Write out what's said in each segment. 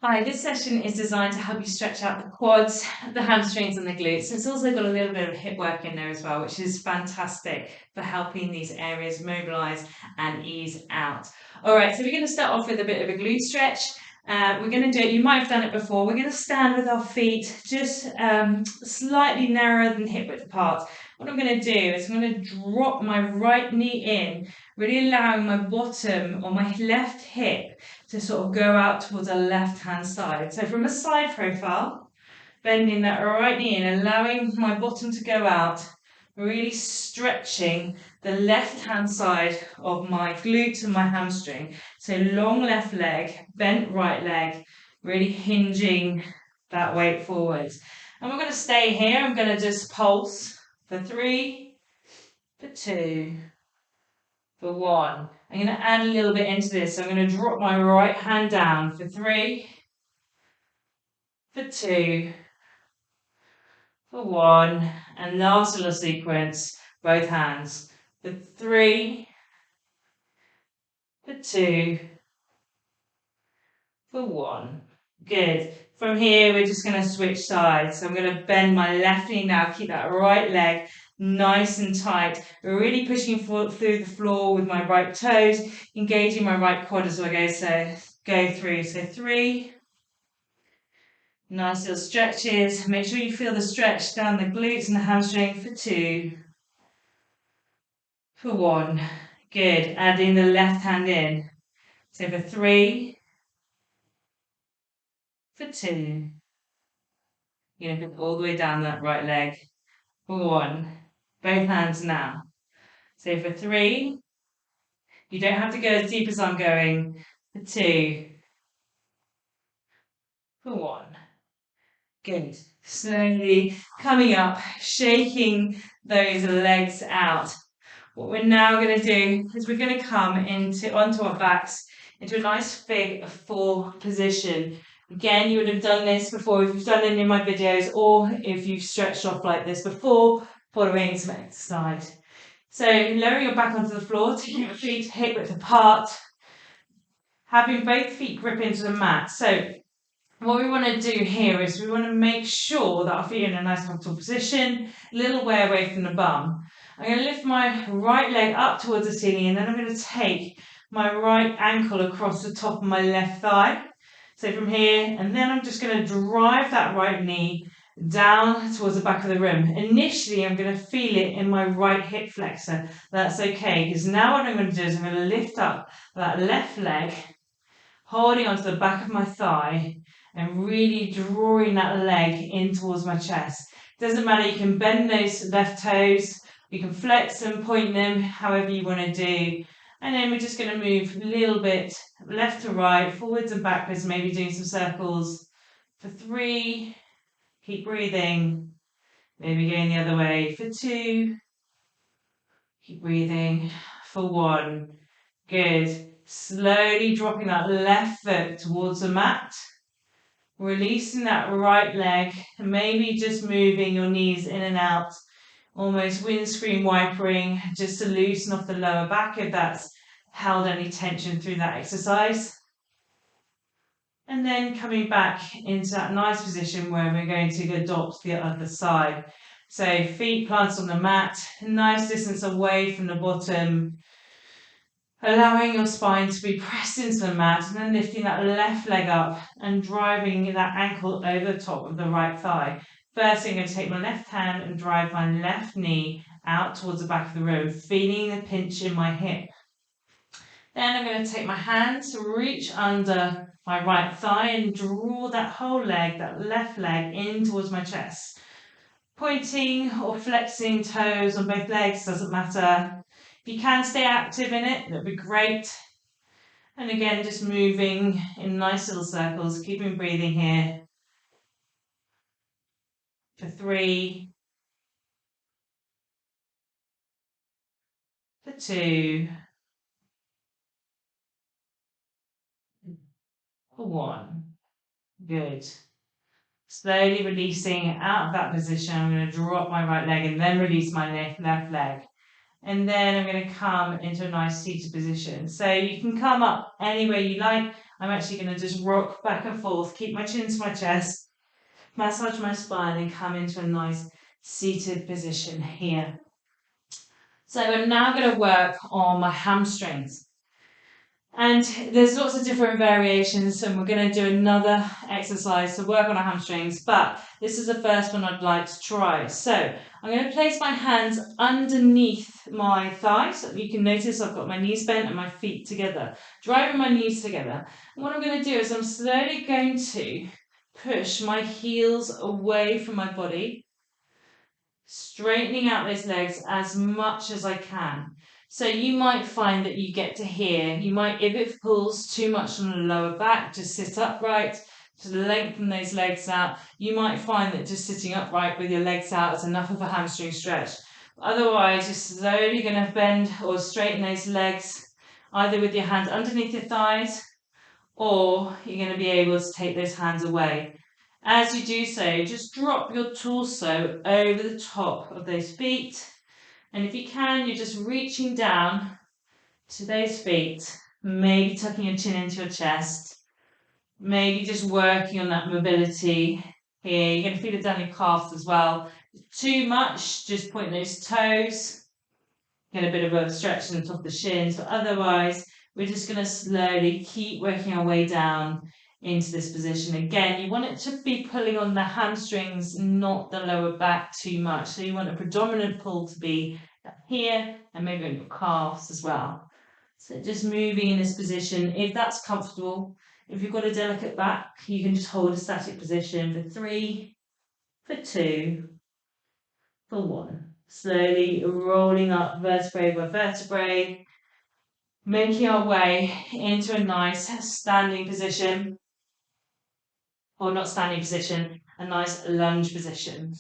Hi, this session is designed to help you stretch out the quads, the hamstrings, and the glutes. It's also got a little bit of hip work in there as well, which is fantastic for helping these areas mobilize and ease out. All right, so we're going to start off with a bit of a glute stretch. We're going to do it, you might have done it before. We're going to stand with our feet just slightly narrower than hip width apart. What I'm going to do is I'm going to drop my right knee in, really allowing my bottom or my left hip to sort of go out towards the left-hand side. So from a side profile, bending that right knee in, allowing my bottom to go out, really stretching the left-hand side of my glute and my hamstring. So long left leg, bent right leg, really hinging that weight forwards. And we're going to stay here. I'm going to just pulse for 3, for 2, for 1. I'm going to add a little bit into this. So I'm going to drop my right hand down for 3, for 2, for 1. And last little sequence, both hands. For 3, for 2, for 1. Good. From here, we're just going to switch sides. So I'm going to bend my left knee now, keep that right leg nice and tight. We're really pushing through the floor with my right toes, engaging my right quad as I go through. So 3, nice little stretches. Make sure you feel the stretch down the glutes and the hamstring for 2, for 1. Good. Adding the left hand in. So for 3, for 2. You're going to go all the way down that right leg. For 1. Both hands now. So for 3, you don't have to go as deep as I'm going. For 2, for 1. Good. Slowly coming up, shaking those legs out. What we're now going to do is we're going to come onto our backs into a nice fig 4 position. Again, you would have done this before if you've done any of my videos or if you've stretched off like this before, following some exercise. So lowering your back onto the floor, taking your feet hip width apart, having both feet grip into the mat. So what we want to do here is we want to make sure that our feet are in a nice comfortable position, a little way away from the bum. I'm going to lift my right leg up towards the ceiling and then I'm going to take my right ankle across the top of my left thigh. So from here, and then I'm just going to drive that right knee down towards the back of the room. Initially, I'm going to feel it in my right hip flexor. That's okay, because now what I'm going to do is I'm going to lift up that left leg, holding onto the back of my thigh, and really drawing that leg in towards my chest. Doesn't matter, you can bend those left toes, you can flex them, point them, however you want to do. And then we're just going to move a little bit left to right, forwards and backwards, maybe doing some circles. For 3, keep breathing. Maybe going the other way. For 2, keep breathing. For 1, good. Slowly dropping that left foot towards the mat. Releasing that right leg, and maybe just moving your knees in and out, almost windscreen wipering, just to loosen off the lower back if that's held any tension through that exercise. And then coming back into that nice position where we're going to adopt the other side. So feet planted on the mat, nice distance away from the bottom, allowing your spine to be pressed into the mat and then lifting that left leg up and driving that ankle over the top of the right thigh. First, I'm going to take my left hand and drive my left knee out towards the back of the room, feeling the pinch in my hip. Then I'm going to take my hands, reach under my right thigh and draw that whole leg, that left leg, in towards my chest. Pointing or flexing toes on both legs, doesn't matter. If you can stay active in it, that'd be great. And again, just moving in nice little circles, keeping breathing here. For 3, for 2, for 1. Good. Slowly releasing out of that position. I'm going to drop my right leg and then release my left leg. and then I'm going to come into a nice seated position. So you can come up any way you like. I'm actually going to just rock back and forth, keep my chin to my chest, massage my spine, and come into a nice seated position here. So I'm now going to work on my hamstrings. And there's lots of different variations, and we're going to do another exercise to work on our hamstrings, but this is the first one I'd like to try. So I'm going to place my hands underneath my thighs. You can notice I've got my knees bent and my feet together, driving my knees together. And what I'm going to do is I'm slowly going to push my heels away from my body, straightening out those legs as much as I can. So you might find that you get to here, if it pulls too much on the lower back, just sit upright, to lengthen those legs out. You might find that just sitting upright with your legs out is enough of a hamstring stretch. Otherwise, you're slowly going to bend or straighten those legs, either with your hands underneath your thighs, or you're going to be able to take those hands away. As you do so, just drop your torso over the top of those feet. And if you can, you're just reaching down to those feet, maybe tucking your chin into your chest, maybe just working on that mobility here. You're going to feel it down your calves as well. Too much, just point those toes, get a bit of a stretch in the top of the shins, but otherwise, we're just going to slowly keep working our way down into this position. Again, you want it to be pulling on the hamstrings, not the lower back too much. So you want a predominant pull to be here and maybe on your calves as well. So just moving in this position, if that's comfortable. If you've got a delicate back, you can just hold a static position for 3, for 2, for 1. Slowly rolling up vertebrae by vertebrae, making our way into a nice standing position. Or not standing position, a nice lunge position.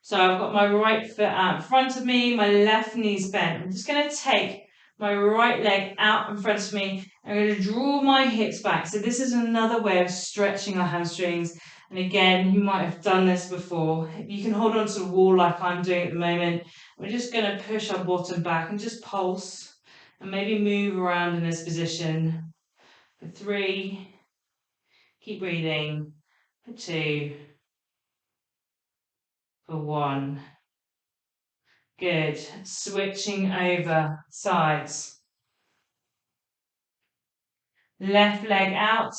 So I've got my right foot out in front of me, my left knee's bent. I'm just going to take my right leg out in front of me. I'm going to draw my hips back. So this is another way of stretching our hamstrings. And again, you might have done this before. You can hold on to the wall like I'm doing at the moment. We're just going to push our bottom back and just pulse and maybe move around in this position. For 3, keep breathing. For 2, for 1. Good. Switching over sides. Left leg out.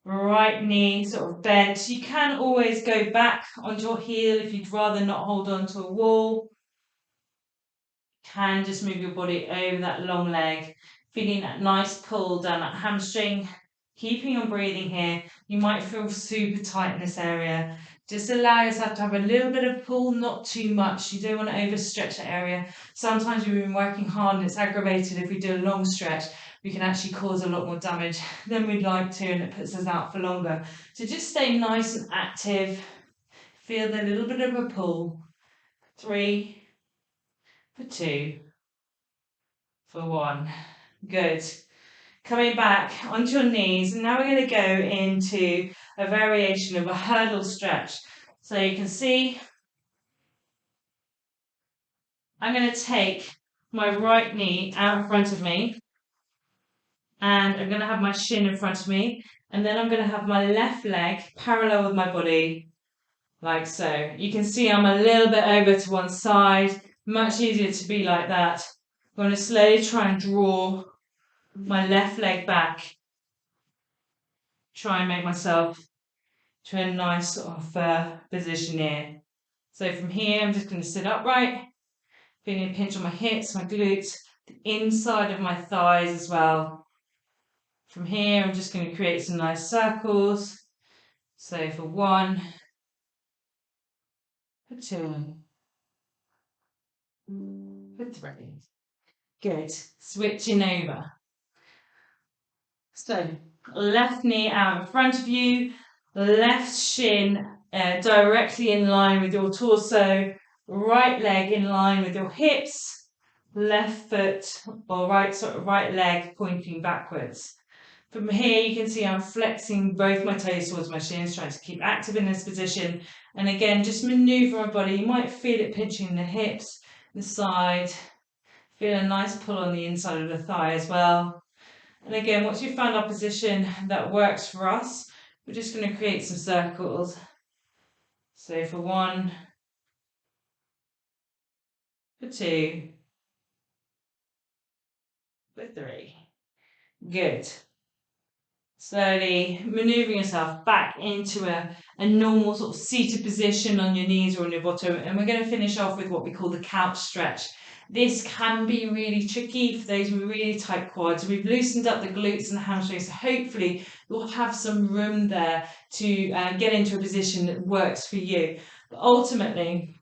Right knee sort of bent. You can always go back onto your heel if you'd rather not hold on to a wall. Can just move your body over that long leg. Feeling that nice pull down that hamstring. Keeping on breathing here. You might feel super tight in this area. Just allow yourself to have a little bit of pull, not too much. You don't want to overstretch that area. Sometimes we've been working hard and it's aggravated. If we do a long stretch, we can actually cause a lot more damage than we'd like to, and it puts us out for longer. So just stay nice and active. Feel the little bit of a pull. 3, for 2, for 1. Good. Coming back onto your knees, and now we're going to go into a variation of a hurdle stretch. So you can see I'm going to take my right knee out in front of me, and I'm going to have my shin in front of me, and then I'm going to have my left leg parallel with my body, like so. You can see I'm a little bit over to one side, much easier to be like that. I'm going to slowly try and draw my left leg back, try and make myself to a nice sort of position here. So from here, I'm just going to sit upright, feeling a pinch on my hips, my glutes, the inside of my thighs as well. From here, I'm just going to create some nice circles. So for 1, for 2, for 3. Good. Switching over. So left knee out in front of you, left shin directly in line with your torso, right leg in line with your hips, left foot or right leg pointing backwards. From here, you can see I'm flexing both my toes towards my shins, trying to keep active in this position. And again, just maneuver my body. You might feel it pinching in the hips, the side. Feel a nice pull on the inside of the thigh as well. And again, once we've found our position that works for us, we're just going to create some circles. So for 1, for 2, for 3. Good. Slowly maneuvering yourself back into a normal sort of seated position on your knees or on your bottom. And we're going to finish off with what we call the couch stretch. This can be really tricky for those with really tight quads. We've loosened up the glutes and the hamstrings, so hopefully you'll have some room there to get into a position that works for you. But ultimately,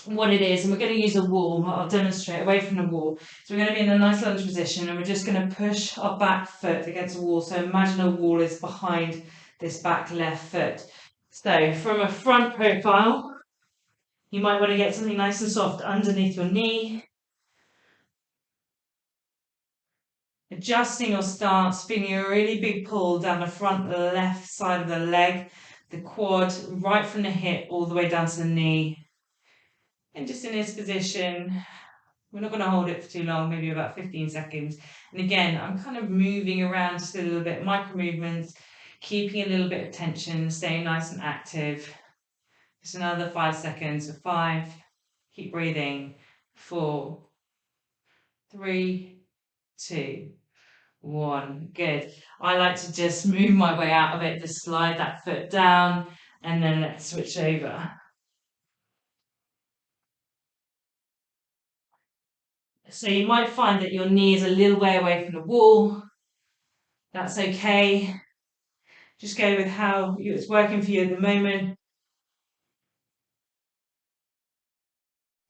what it is, and we're going to use a wall. I'll demonstrate away from the wall. So we're going to be in a nice lunge position and we're just going to push our back foot against the wall. So imagine a wall is behind this back left foot. So from a front profile, you might want to get something nice and soft underneath your knee. Adjusting your stance, feeling a really big pull down the front left side of the leg, the quad, right from the hip all the way down to the knee. And just in this position, we're not going to hold it for too long, maybe about 15 seconds. And again, I'm kind of moving around just a little bit, micro movements, keeping a little bit of tension, staying nice and active. Just another 5 seconds. So 5, keep breathing. 4, 3, 2, 1. Good. I like to just move my way out of it, just slide that foot down, and then let's switch over. So you might find that your knee is a little way away from the wall. That's okay. Just go with how it's working for you at the moment.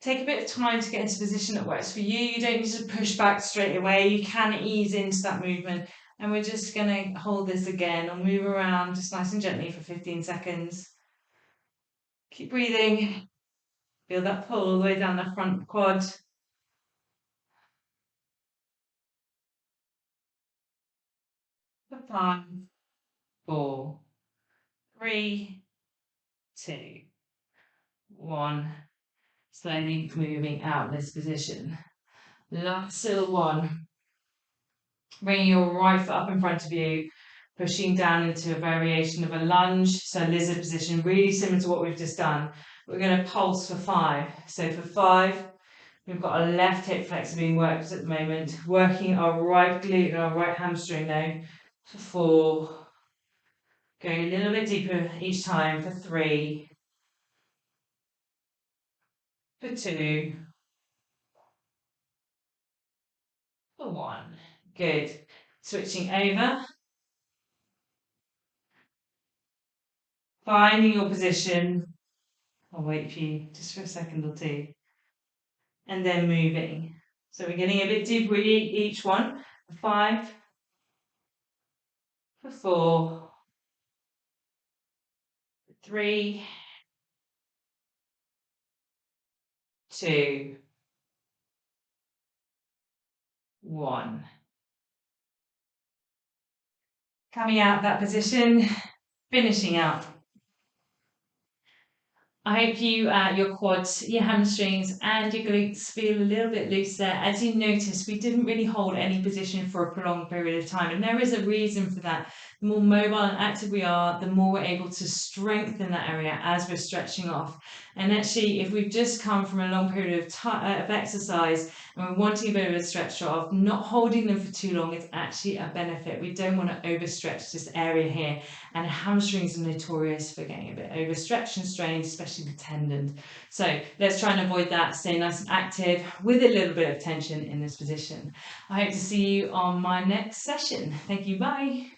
Take a bit of time to get into a position that works for you. You don't need to push back straight away. You can ease into that movement. And we're just going to hold this again and move around just nice and gently for 15 seconds. Keep breathing. Feel that pull all the way down the front quad. For 5, 4, 3, 2, 1. Slowly moving out of this position. Last little one. Bringing your right foot up in front of you, pushing down into a variation of a lunge, so lizard position, really similar to what we've just done. We're going to pulse for 5. So for 5, we've got our left hip flexor being worked at the moment, working our right glute and our right hamstring now. For 4, going a little bit deeper each time. For 3, for 2, for 1. Good. Switching over. Finding your position. I'll wait for you just for a second or two. And then moving. So we're getting a bit deeper each one. For 5, for 4, for 3, 2, 1. Coming out of that position, finishing up. I hope you, your quads, your hamstrings and your glutes feel a little bit looser. As you notice, we didn't really hold any position for a prolonged period of time, and there is a reason for that. The more mobile and active we are, the more we're able to strengthen that area as we're stretching off. And actually, if we've just come from a long period of exercise and we're wanting a bit of a stretch off, not holding them for too long is actually a benefit. We don't want to overstretch this area here. And hamstrings are notorious for getting a bit overstretched and strained, especially the tendon. So let's try and avoid that. Stay nice and active with a little bit of tension in this position. I hope to see you on my next session. Thank you. Bye.